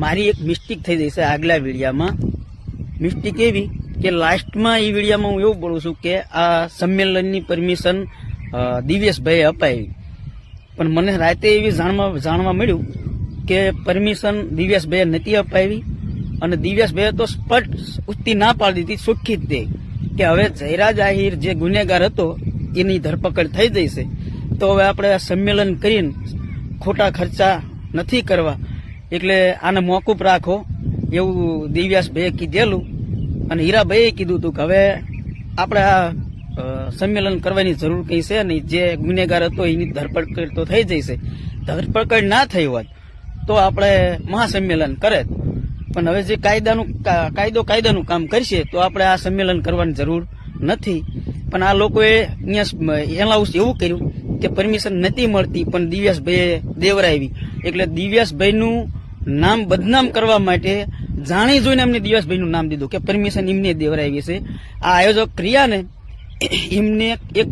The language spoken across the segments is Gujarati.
મારી એક મિસ્ટેક થઈ ગઈ છે આગલા વિડીયામાં. મિસ્ટેક એવી કે લાસ્ટમાં એ વિડીયામાં હું એવું બોલું છું કે આ સંમેલનની પરમિશન દિવ્યેશભાઈએ અપાવી, પણ મને રાતે એવી જાણવા મળ્યું કે પરમિશન દિવ્યેશભાઈએ નથી અપાવી અને દિવ્યેશભાઈએ તો સ્પષ્ટ ઉક્તિ ના પાડી દીધી, ચોખ્ખી જ દે કે હવે જયરાજ આહિર જે ગુનેગાર હતો એની ધરપકડ થઈ જશે, તો હવે આપણે આ સંમેલન કરીને ખોટા ખર્ચા નથી કરવા, એટલે આને મોકૂફ રાખો એવું દિવ્યેશભાઈએ કીધેલું. અને હીરાભાઈએ કીધું હતું કે હવે આપણે આ સંમેલન કરવાની જરૂર કઈ છે નહીં, જે ગુનેગાર હતો એની ધરપકડ તો થઈ જશે, ધરપકડ ના થઈ હોત તો આપણે મહાસંમેલન કરે, પણ હવે જે કાયદાનું કામ કરશે તો આપણે આ સંમેલન કરવાની જરૂર નથી. પણ આ લોકોએ એનાઉન્સ એવું કર્યું કે પરમિશન નથી મળતી, પણ દિવ્યેશભાઈએ દેવરાવી, એટલે દિવ્યેશભાઈનું નામ બદનામ કરવા માટે જાણી જોઈને એમને દિવ્યેશભાઈનું નામ દીધું કે પરમિશન એમને દેવરાવી છે. આ આયોજક ક્રિયા ને એમને એક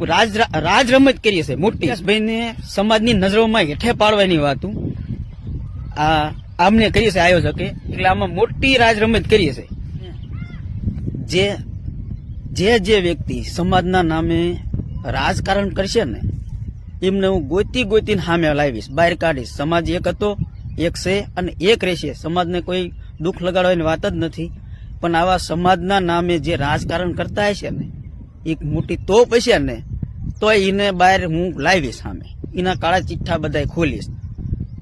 રાજ રમત કરી છે મોટી. દિવ્યેશભાઈને સમાજની નજરોમાં હેઠે પાડવાની વાતું આમને કરી છે આયોજકે, એટલે આમાં મોટી રાજ રમત કરી છે. જે વ્યક્તિ સમાજના નામે રાજકારણ કરશે ને એમને હું ગોતીને સામે લાવીશ, બહાર કાઢીશ. સમાજ એક હતો, એક છે અને એક રહેશે. સમાજને કોઈ દુઃખ લગાડવાની વાત જ નથી, પણ આવા સમાજના નામે જે રાજકારણ કરતા હશે ને એક મોટી તોપ હશે ને તો એને બહાર હું લાવીશ સામે, એના કાળા ચિઠ્ઠા બધા ખોલીશ.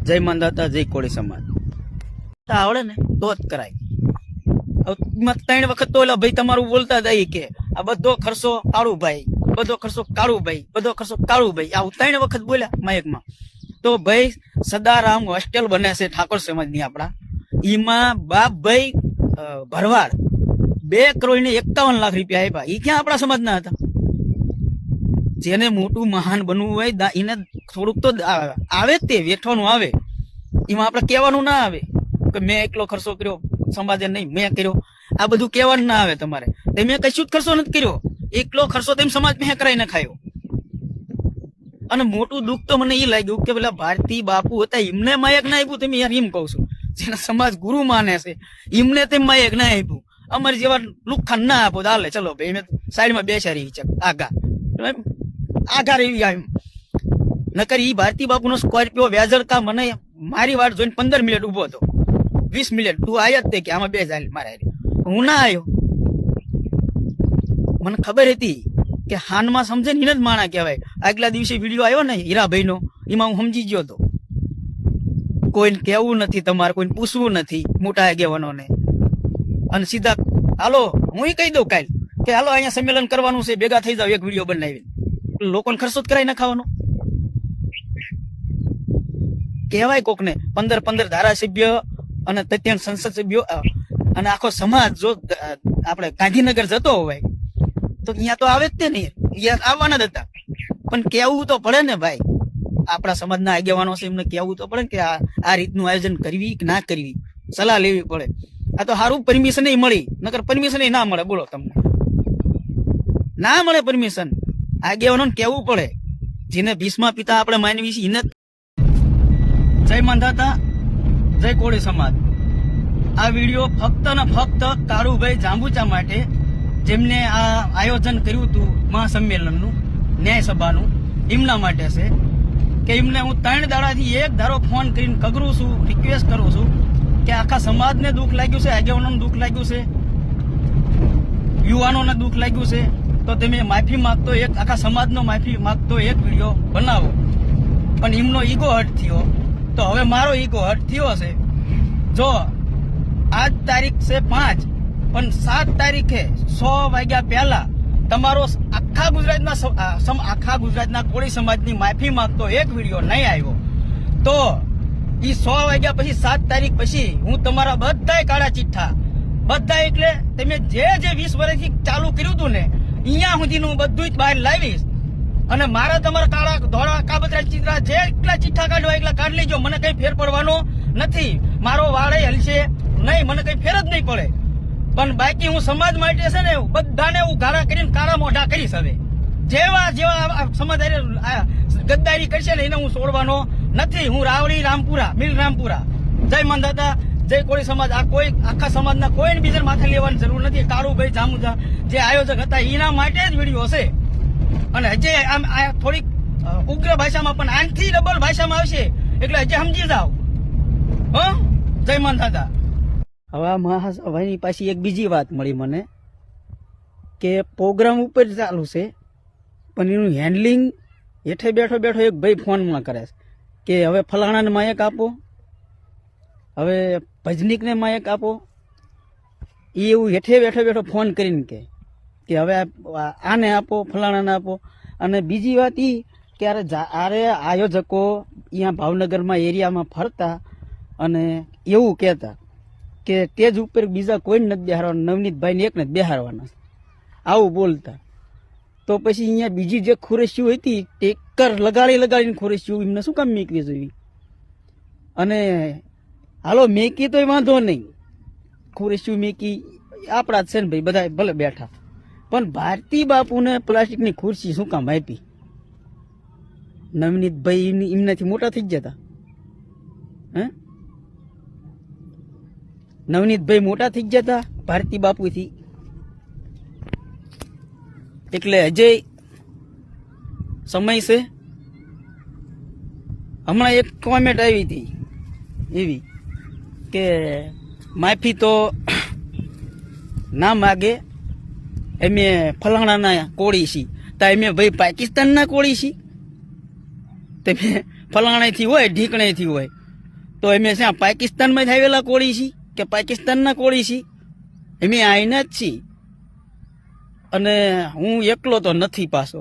જય માંધાતા, જય કોળી સમાજ. આવડે ને તો જ કરાય. 3 વખત તો ભાઈ તમારું બોલતા જાય કે આ બધો ખર્ચો કાળુભાઈ, બધો ખર્ચો કાળુભાઈ, બધો ખર્ચો કાળુભાઈ, આવું 3 વખત બોલ્યા માયકમાં. તો ભાઈ સદારામ હોસ્ટેલ બને છે ઠાકોર સમાજની આપણા, એમાં બાપભાઈ ભરવાડ 2,51,00,000 રૂપિયા આપ્યા. એ ક્યાં આપણા સમાજના હતા? જેને મોટું મહાન બનવું હોય એને થોડુંક તો આવે જ, તે વેઠવાનું આવે. એમાં આપણે કહેવાનું ના આવે કે મેં એકલો ખર્ચો કર્યો, સમાજે નહીં મેં કર્યો, આ બધું કહેવાનું ના આવે તમારે. તમે કશું જ ખર્ચો નથી કર્યો, એકલો ખર્ચો તેમ સમાજ મેં કરાઈને ખાયો. અને મોટું દુઃખ તો મને એ લાગ્યું કે પેલા ભારતી બાપુ હતા એમને માયક ના આપ્યું. તમે યાર એમ કહું છું, જેના સમાજ ગુરુ માને છે એમને તેમ માયક ના આપ્યું. અમારે જેવા લુખ્ખા ના આપો ચાલે, ચલો ભાઈ મેં સાઈડમાં બેસાડી આગા રેવી એમ. નકર ઈ ભારતી બાપુ નો સ્કોર્પિયો વ્યાજળકા મને મારી વાટ જોઈને 15 મિનિટ ઉભો હતો, 20 મિનિટ તું આયા જ તે કે આમાં બે જાય મારે, હું ના આવ્યો. મને ખબર હતી કે હાનમાં સમજે ને જ માણા કહેવાય. આગલા દિવસે વિડીયો આવ્યો ને હીરાભાઈ નો, એમાં હું સમજી ગયો હતો. કોઈને કહેવું નથી, તમારે કોઈને પૂછવું નથી મોટા આગેવાનોને, અને સીધા હાલો હું કહી દઉં કાલ કે હાલો અહીંયા સંમેલન કરવાનું છે, ભેગા થઈ જાવ, એક વિડીયો બનાવીને લોકોને ખર્ચો જ કરાવી નાખાવાનો. કહેવાય કોકને 15 ધારાસભ્ય અને 33 સંસદ સભ્યો અને આખો સમાજ જો આપણે ગાંધીનગર જતો હોય તો અહીંયા તો આવે જ તે નહીં, અહીંયા આવવાના જ હતા. પણ કેવું તો પડે ને ભાઈ, આપણા સમાજના આગેવાનો છે એમને કેવું તો પડે કે આ રીતનું આયોજન કરવી કે ના કરવી, સલાહ લેવી પડે. આ તો સારું પરમિશન મળી, નકર પરમિશન ના મળે. બોલો તમને ના મળે પરમિશન, આગેવાનોને કેવું પડે. જેને ભીષ્મા પિતા આપણે માનવી છે એને. જય માંધાતા, જય કોળી સમાજ. આ વિડીયો ફક્ત ને ફક્ત કાળુભાઈ જાંબુચા માટે, જેમને આ આયોજન કર્યું હતું મહાસંમેલનનું, ન્યાય સભાનું, એમના માટે છે કે એમને હું 3 દાડાથી એક ધારો ફોન કરીને કગરું છું, રિક્વેસ્ટ કરું છું કે આખા સમાજને દુઃખ લાગ્યું છે, આગેવાનોને દુઃખ લાગ્યું છે, યુવાનોને દુઃખ લાગ્યું છે, તો તમે માફી માંગતો એક આખા સમાજનો માફી માંગતો એક વિડીયો બનાવો. પણ એમનો ઈગો હર્ટ થયો, તો હવે મારો ઈગો હર્ટ થયો છે. જો આજ તારીખ છે 5, પણ 7 તારીખે 100 વાગ્યા પહેલા તમારો આખા ગુજરાતના કોળી સમાજની માફી માંગતો એક વિડીયો નહીં આવ્યો, તો એ 100 વાગ્યા પછી 7 તારીખ પછી હું તમારા બધા કાળા ચિઠ્ઠા, બધા એટલે તમે જે 20 વર્ષથી ચાલુ કર્યું હતું ને અહીંયા સુધીનું બધું જ બહાર લાવીશ. અને મારા તમારા કાળા ધોળા કાબતરા ચિત્રા જે એટલા ચિઠ્ઠા કાઢવા એટલા કાઢ લેજો, મને કઈ ફેર પડવાનો નથી. મારો વાળે હલશે નહીં, મને કઈ ફેર જ નહીં પડે. પણ બાકી હું સમાજ માટે છે ને બધાને હું ગાળા કરીને કાળા મોઢા કરીશ. હવે જેવા સમાજ ગદ્દારી કરશે ને એને હું છોડવાનો નથી. હું રાવડી રામપુરા, મિલ રામપુરા. જય માંધાતા, જય કોળી સમાજ આ કોઈ આખા સમાજના કોઈને બીજા માથે લેવાની જરૂર નથી. કાળુભાઈ જામુજા જે આયોજક હતા એના માટે જ વિડીયો છે. અને હજી આમ આ થોડીક ઉગ્ર ભાષામાં પણ આનથી ડબલ ભાષામાં આવશે એટલે હજી સમજી જાઓ. જય માન દાદા. હવે આ મહાસભાની પાછી એક બીજી વાત મળી મને કે પ્રોગ્રામ ઉપર ચાલુ છે પણ એનું હેન્ડલિંગ હેઠે બેઠો બેઠો એક ભાઈ ફોનમાં કરે છે કે હવે ફલાણાને માયક આપો, હવે ભજનીકને માયક આપો. એ એવું હેઠે બેઠો બેઠો ફોન કરીને કે હવે આને આપો, ફલાણાને આપો. અને બીજી વાત એ કે આરે આયોજકો અહીંયા ભાવનગરમાં એરિયામાં ફરતા અને એવું કહેતા કે સ્ટેજ ઉપર બીજા કોઈને નથી બેહારવાના, નવનીતભાઈને એકને જ બેહારવાના, આવું બોલતા. તો પછી અહીંયા બીજી જે ખુરશીઓ હતી ટેકર લગાડીને ખુરશીઓ એમને શું કામ મેકવી જોઈએ? અને હાલો મેકી તોય વાંધો નહીં, ખુરશીઓ મેકી આપણા જ છે ને ભાઈ, બધા ભલે બેઠા, પણ ભારતી બાપુને પ્લાસ્ટિકની ખુરશી શું કામ આપી? નવનીતભાઈ એમનાથી મોટા થઈ જતા, નવનીતભાઈ મોટા થઈ જતા ભારતી બાપુથી. એટલે અજય સમય છે. હમણાં એક કોમેન્ટ આવી હતી એવી કે માફી તો ના માગે, એમે ફલાણાના કોળી છી, તો એમે ભાઈ પાકિસ્તાનના કોળી છી. તમે ફલાણાથી હોય ઢીકણેથી હોય તો એમે શા પાકિસ્તાનમાં જ આવેલા કોળી છી કે પાકિસ્તાનના કોળી છી? એમે આઈના જ છી. અને હું એકલો તો નથી પાછો,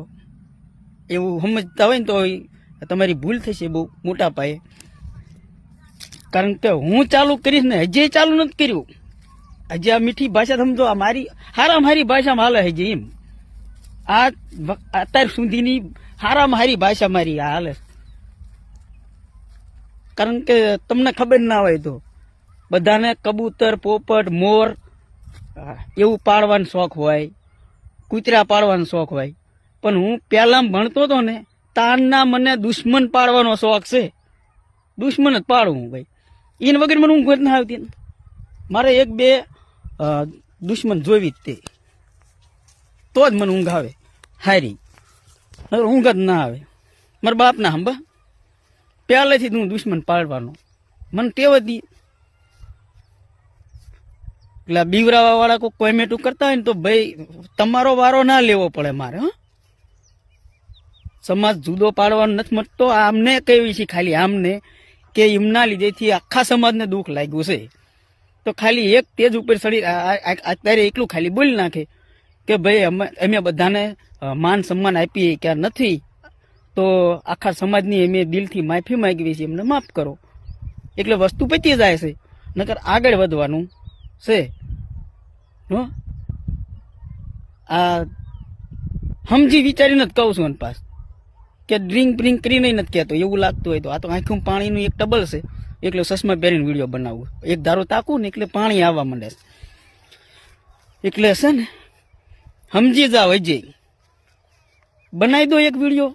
એવું સમજતા હોય ને તો તમારી ભૂલ થશે બહુ મોટા પાયે. કારણ કે હું ચાલુ કરીશ ને હજી ચાલુ નથી કર્યું. હજી આ મીઠી ભાષા સમજો, આ મારી હારામાં હારી ભાષામાં હાલે હજી એમ. આ અત્યાર સુધીની હારામાં હારી ભાષા મારી આ હાલે. કારણ કે તમને ખબર ના હોય તો બધાને કબૂતર, પોપટ, મોર એવું પાળવાનો શોખ હોય, કૂતરા પાળવાનો શોખ હોય. પણ હું પહેલા ભણતો હતો ને તારના મને દુશ્મન પાળવાનો શોખ છે. દુશ્મન જ પાડું ભાઈ, એને વગર મને ઊંઘ જ ના આવતી. મારે એક બે દુશ્મન જોવી જ તે, તો જ મને ઊંઘ આવે હારી, ઊંઘ જ ના આવે. મારા બાપ ના હંબા પહેલેથી જ હું દુશ્મન પાડવાનો મને ટેવ હતી. એટલે બીવરાવા વાળા કોઈ કોમેન્ટું કરતા હોય ને તો ભાઈ તમારો વારો ના લેવો પડે મારે. સમાજ જુદો પાડવાનો નથી મળતો. આમને કહેવી છે ખાલી આમને કે એમના લીધેથી આખા સમાજને દુઃખ લાગ્યું છે. તો ખાલી એક તેજ ઉપર ચડી અત્યારે એકલું ખાલી બોલી નાખે કે ભાઈ અમે બધાને માન સન્માન આપીએ કે નથી, તો આખા સમાજની અમે દિલથી માફી માંગીએ છીએ, એમને માફ કરો. એટલે વસ્તુ પતી જાય છે, નકર આગળ વધવાનું છે. આ સમજી વિચારીને જ કહું છું. અને પાસ કે ડ્રિંક બ્રિંક કરીને નથી કહેતો, એવું લાગતું હોય તો આ તો આંખું પાણીનું એક ટબલ છે. એટલે ચશ્મા પહેરીને વિડીયો બનાવવું, એક ધારો તાકું ને એટલે પાણી આવવા માંડે છે. એટલે છે ને સમજી જાવ, હજી બનાવી દો એક વિડીયો.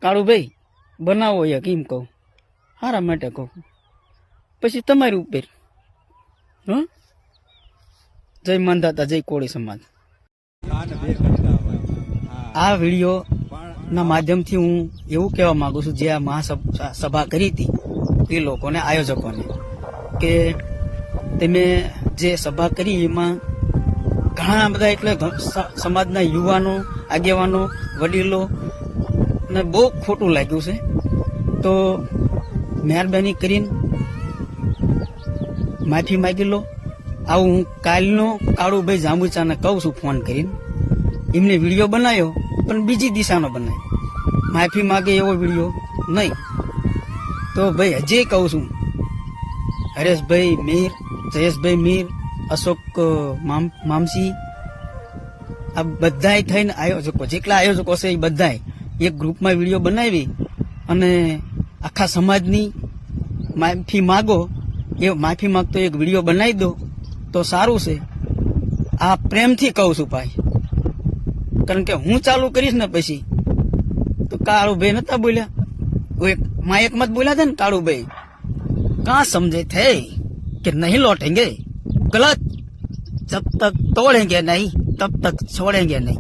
કાળુભાઈ બનાવો એક, એમ કહું, સારા માટે કહું. પછી તમારી ઉપર. જય માનદાતા, જય કોળી સમાજ. આ વિડીયો ના માધ્યમથી હું એવું કહેવા માંગુ છું, જે આ મહાસભા કરી હતી એ લોકોને, આયોજકોને, કે તમે જે સભા કરી એમાં ઘણા બધા એટલે સમાજના યુવાનો, આગેવાનો, વડીલો ને બહુ ખોટું લાગ્યું છે. તો મહેરબાની કરીને માફી માગી લો. આવું હું કાલનો કાળુભાઈ જાંબુચાને કહું છું ફોન કરીને, એમને વિડીયો બનાવ્યો પણ બીજી દિશાનો બનાવ્યો, માફી માગે એવો વિડીયો નહીં. તો ભાઈ હજી કહું છું, હરેશભાઈ મીર, જયેશભાઈ મીર, અશોક મામસી, આ બધાય થઈને આયોજકો, જેટલા આયોજકો છે એ બધાય એક ગ્રુપમાં વિડીયો બનાવી અને આખા સમાજની માફી માગો. એ માફી માગતો એક વિડીયો બનાવી દો તો સારું છે. આ પ્રેમથી કહું છું ભાઈ, કારણ કે હું ચાલુ કરીશ ને પછી તો કાળુભાઈ નતા બોલ્યા, એક માયકમાં જ બોલ્યા હતા ને કાળુભાઈ कहाँ समझे थे कि नहीं लौटेंगे? गलत। जब तक तोड़ेंगे नहीं तब तक छोड़ेंगे नहीं.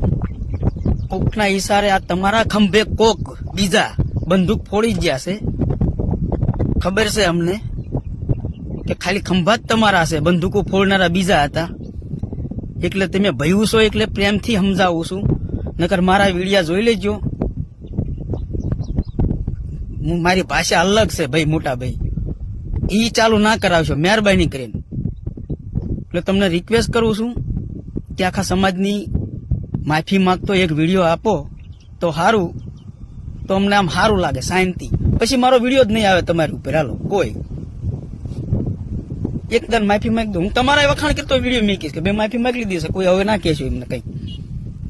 કોકના ઈશારે આ તમારા ખંભે કોક બીજા બંદૂક ફોડી ગયા છે. ખબર છે અમને કે ખાલી ખંભા જ તમારા છે, બંદૂકો ફોડનારા બીજા હતા. એટલે તમે ભયું છો એટલે પ્રેમથી સમજાવું છું, નકર મારા વિડિયા જોઈ લેજો. મારી ભાષા અલગ છે ભાઈ, મોટા ભાઈ. ઈ ચાલુ ના કરાવશો મહેરબાની કરીને. એટલે તમને રિક્વેસ્ટ કરું છું કે આખા સમાજની માફી માંગતો એક વિડીયો આપો તો સારું, તો અમને આમ સારું લાગે, શાંતિ. પછી મારો વિડીયો જ નહીં આવે તમારી ઉપર. હાલો કોઈ એકદમ માફી માંગી દો. હું તમારા વખાણ કરતો વિડીયો મૂકીશ કે બે માફી માંગી લીધી છે, કોઈ હવે ના કહેશો એમને કઈ,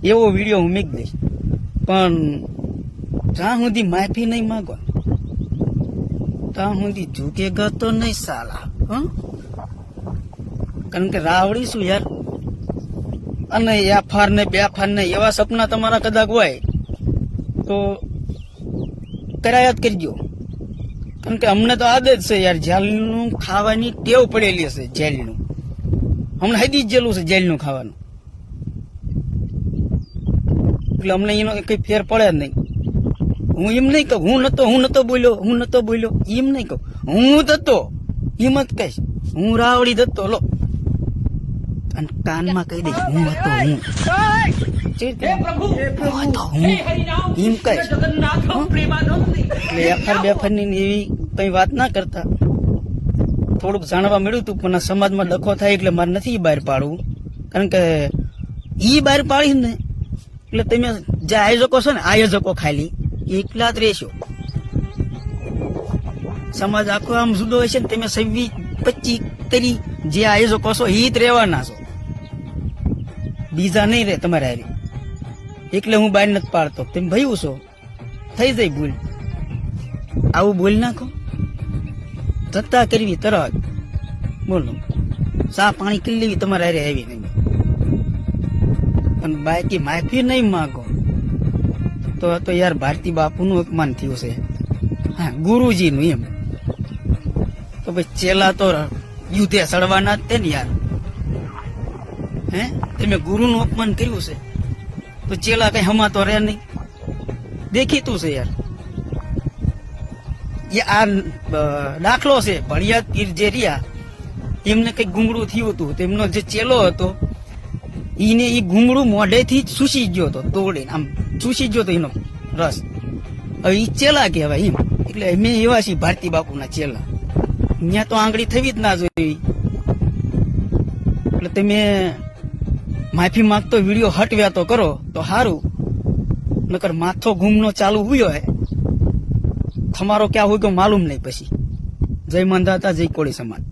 એવો વિડીયો હું મૂકી દઈશ. પણ જ્યાં સુધી માફી નહીં માંગો ત્યાં સુધી ઝૂકેગા તો નહીં સાલા. કારણ કે રાવડી શું યાર. અને એફઆર ને બેફાર ને એવા સપના તમારા કદાચ હોય તો કરાયા જ કરજો. કારણ કે અમને તો આદત છે યાર, જેલનું ખાવાની ટેવ પડેલી હશે. જેલનું હમણાં હદી જ જેલું છે જેલનું ખાવાનું. એટલે અમને એનો કઈ ફેર પડે જ નહીં. હું એમ નહીં કહું હું નતો બોલ્યો એમ નહીં કહું. હું દત્તો એમ જ કહીશ, હું રાવડી દત્તો. લો અને કાનમાં કહી દઈશ હું હતો, હું એમ કહીશ. એટલે એફઆર બેફાર ની એવી કઈ વાત ના કરતા. થોડુંક જાણવા મળ્યું હતું પણ સમાજમાં ડખો થાય એટલે મારે નથી બહાર પાડવું. કારણ કે ઈ બહાર પાડી ને એટલે તમે જે આયોજકો છો ને, આયોજકો ખાલી એકલા જ રહેશો. સમાજ આખો આમ જુદો હોય છે ને, તમે 26-25 તરી જે આયોજકો છો એ જ રહેવાના છો, બીજા નહીં રહે તમારે હારી. એટલે હું બહાર નથી પાડતો. તમે ભયું છો, થઈ જાય ભૂલ, આવું બોલ નાખો. જતા કરવી તરત બોલો, ચા પાણી કરી લેવી તમારે હારે આવી નહીં. પણ બાકી માફી નહીં માંગો તો યાર ભારતી બાપુનું અપમાન થયું છે. હા, ગુરુજીનું એમ. તો ભાઈ ચેલા તો યુદ્ધે સડવાના જ તે ને યાર. હે, તમે ગુરુનું અપમાન કર્યું છે તો ચેલા કઈ હમાતો રહે નહીં. દેખીતું છે યાર. એ આ દાખલો છે. ભણિયા પીર જે રહ્યા એમને કઈ ગુંગળું થયું હતું. તેમનો જે ચેલો હતો ઈને એ ગુંગળું મોઢેથી જ ચૂસી ગયો હતો, તોડીને આમ ચૂસી ગયો હતો એનો રસ. હવે એ ચેલા કહેવાય એમ. એટલે મેં એવા છીએ ભારતી બાપુના ચેલા. ત્યાં તો આંગળી થવી જ ના જોઈ. એટલે તમે માફી માંગતો વિડીયો હટવ્યા તો કરો તો સારું, નકર માથો ઘૂમનો ચાલુ હુયો હે. તમારો ક્યાં હોય કે માલુમ નહીં પછી. જય મંદાતા, જય કોળી સમાજ,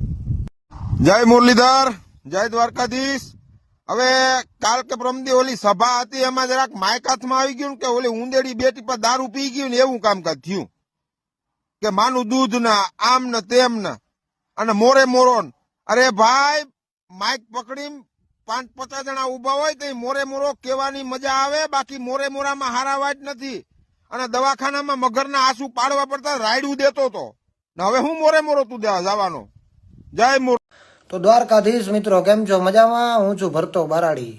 જય મુરલીધર, જય દ્વારકાધીશ. હવે કાલ કે પ્રમદી ઓલી સભા હતી એમાં જરાક માઇક હાથમાં આવી ગયું કે ઓલી ઉંદેડી બેટી પર દારૂ પી ગયું ને એવું કામકાજ થયું કે માનું દૂધ ના આમ ને તેમ ને અને મોરે મોરો. અરે ભાઈ, માઇક પકડી 5-50 જણા ઉભા હોય તો મોરે મોરો કેવાની મજા આવે. બાકી મોરે મોરામાં હારા વાત નથી. અને દવાખાનામાં મગરના આંસુ પાડવા પડતા રાયડું દેતો હતો ને હવે હું મોરે મોરો તું જવાનો. જય મોર. તો દ્વારકાધીશ મિત્રો, કેમ છો? મજામાં? હું છું ભરતો બારાડી.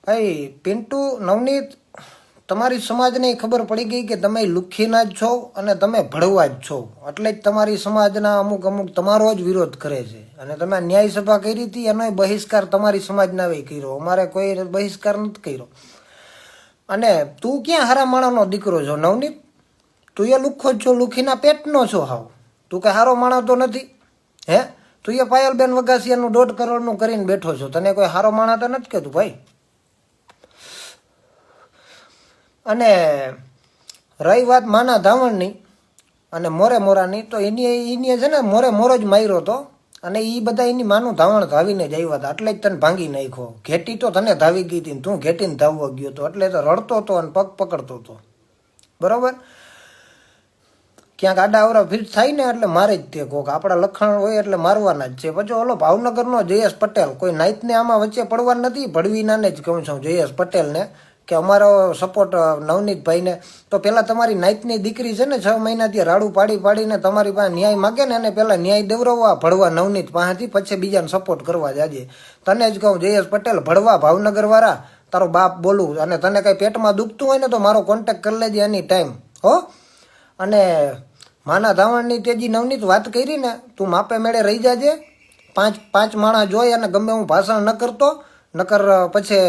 ભાઈ પિન્ટુ, નવનીત, તમારી સમાજને ખબર પડી ગઈ કે તમે લુખ્ખીના જ છો અને તમે ભડવા જ છો. એટલે જ તમારી સમાજના અમુક તમારો જ વિરોધ કરે છે. અને તમે ન્યાય સભા કરી હતી એનો બહિષ્કાર તમારી સમાજના કર્યો, અમારે કોઈ બહિષ્કાર નથી કર્યો. અને તું ક્યાં હારા માણાનો દીકરો છો નવનીત? તું એ લુખ્ખો જ છો, લુખીના પેટનો છો હાવ. તું કઈ હારો માણસ તો નથી. હે, તું એ પાયલબેન વગાસિયાનું 1.5 કરોડનું કરીને બેઠો છો. તને કોઈ હારો માણસ તો નથી કહેતું ભાઈ. અને રહી વાત માના ધાવણની અને મોરે મોરાની, તો એની છે ને મોરે મોરો જ માર્યો હતો. અને એ બધા એની માનું ધાવણ ધાવીને જ આવ્યા હતા. એટલે જ તને ભાંગી નાખ્યો. ઘેટી તો તને ધાવી ગઈ હતી, તું ઘેટીને ધાવવા ગયો હતો. એટલે તો રડતો હતો અને પગ પકડતો હતો. બરોબર? ક્યાંક આડા અવરા ફીટ થાય ને એટલે મારે જ તે કોક આપણા લખણ હોય એટલે મારવાના જ છે. પછી ઓલો ભાવનગરનો જયેશ પટેલ, કોઈ નાઈટને આમાં વચ્ચે પડવા નથી, ભડવીનાને જ કહું છું, જયેશ પટેલને કે અમારો સપોર્ટ નવનીતભાઈને, તો પેલા તમારી નાઈટની દીકરી છે ને 6 મહિનાથી રાડું પાડી પાડીને તમારી પાસે ન્યાય માગે ને એને પેલા ન્યાય દેવરાવવા ભળવા નવનીત પાસેથી, પછી બીજાને સપોર્ટ કરવા જાજે. તને જ કહું જયેશ પટેલ ભળવા ભાવનગર વાળા, તારો બાપ બોલું, અને તને કઈ પેટમાં દુખતું હોય ને તો મારો કોન્ટેક્ટ કરી લેજે એની ટાઈમ હો. અને માના ધાવણની તેજી નવનીત વાત કરી ને, તું માપે મેળે રહી જાજે. પાંચ માણસ જોઈ અને ગમે હું ભાષણ ન કરતો, નકર પછી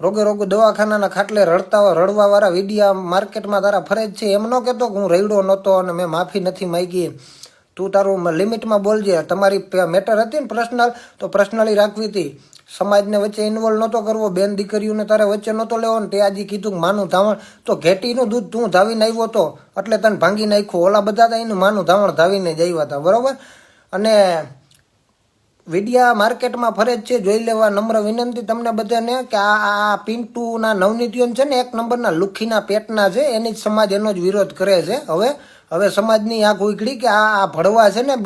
રોગે દવાખાનાના ખાટલે રડવા વાળા વિડીયા માર્કેટમાં તારા ફરે જ છે. એમ ન કહેતો કે હું રડ્યો નહોતો અને મેં માફી નથી માંગી. તું તારું લિમિટમાં બોલજે. તમારી મેટર હતી ને પર્સનલ, તો પર્સનલી રાખવી હતી. સમાજને વચ્ચે ઇન્વોલ્વ નહોતો કરવો, બેન દીકરીઓને તારે વચ્ચે નહોતો લેવો ને. તે આજે કીધું માનું ધાવણ તો ઘેટીનું દૂધ તું ધાવીને આવ્યો હતો એટલે તને ભાંગી નાખ્યું. ઓલા બધા હતા એનું માનું ધાવણ ધાવીને જ આવ્યા હતા, બરોબર. અને વિડિયા માર્કેટમાં ફરે જ છે, જોઈ લેવા. નમ્ર વિનંતી તમને બધાને કે આ પિન્ટુના નવનીતિઓન છે ને 1 નંબરના લુખીના પેટના છે, એની જ સમાજ એનો જ વિરોધ કરે છે. હવે સમાજની આંખ ઉઘડી કે આ ભળવા છે ને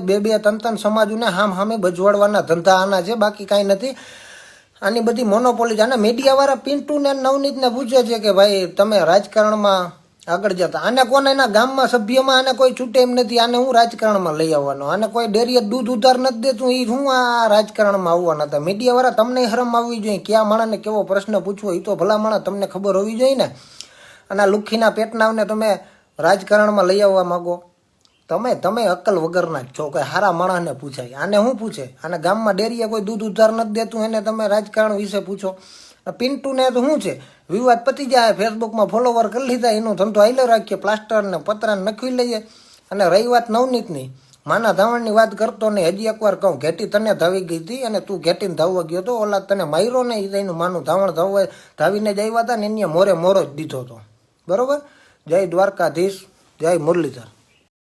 બે ત્રણ સમાજોને હામે બજવાડવાના ધંધા આના છે, બાકી કાંઈ નથી. આની બધી મોનોપોલી છે. અને મીડિયાવાળા પિન્ટુને નવનીતને પૂછે છે કે ભાઈ તમે રાજકારણમાં આગળ જતા, આને કોને એના ગામમાં સભ્યમાં આને કોઈ છૂટે એમ નથી. આને હું રાજકારણમાં લઈ આવવાનો, આને કોઈ ડેરીએ દૂધ ઉધાર નથી દેતું, એ હું આ રાજકારણમાં આવવાના હતા. મીડિયાવાળા તમને હરમ આવવી જોઈએ, કયા માણસને કેવો પ્રશ્ન પૂછવો એ તો ભલા માણસ તમને ખબર હોવી જોઈએ ને. અને આ લુખીના પેટનાવને તમે રાજકારણમાં લઈ આવવા માંગો, તમે અક્કલ વગરના જ છો. કોઈ સારા માણસને પૂછાય, આને શું પૂછે? આને ગામમાં ડેરીએ કોઈ દૂધ ઉધાર નથી દેતું, એને તમે રાજકારણ વિશે પૂછો. પિન્ટુને તો શું છે, વિવાદ પતી જાય, ફેસબુકમાં ફોલોવર કરી લીધા, એનો ધંધો હાલ્યો રાખીએ, પ્લાસ્ટર ને પતરાને નખવી લઈએ. અને રહી વાત નવનીતની, માના ધાવણની વાત કરતો ને, હજી એકવાર કહું, ઘેટી તને ધાવી ગઈ હતી અને તું ઘેટીને ધાવવા ગયો હતો. ઓલા તને માર્યો ને, એનું માનું ધાવણ ધાવીને જ આવ્યા હતા ને, એને મોરે મોરો જ દીધો હતો, બરોબર. જય દ્વારકાધીશ, જય મુરલીધર.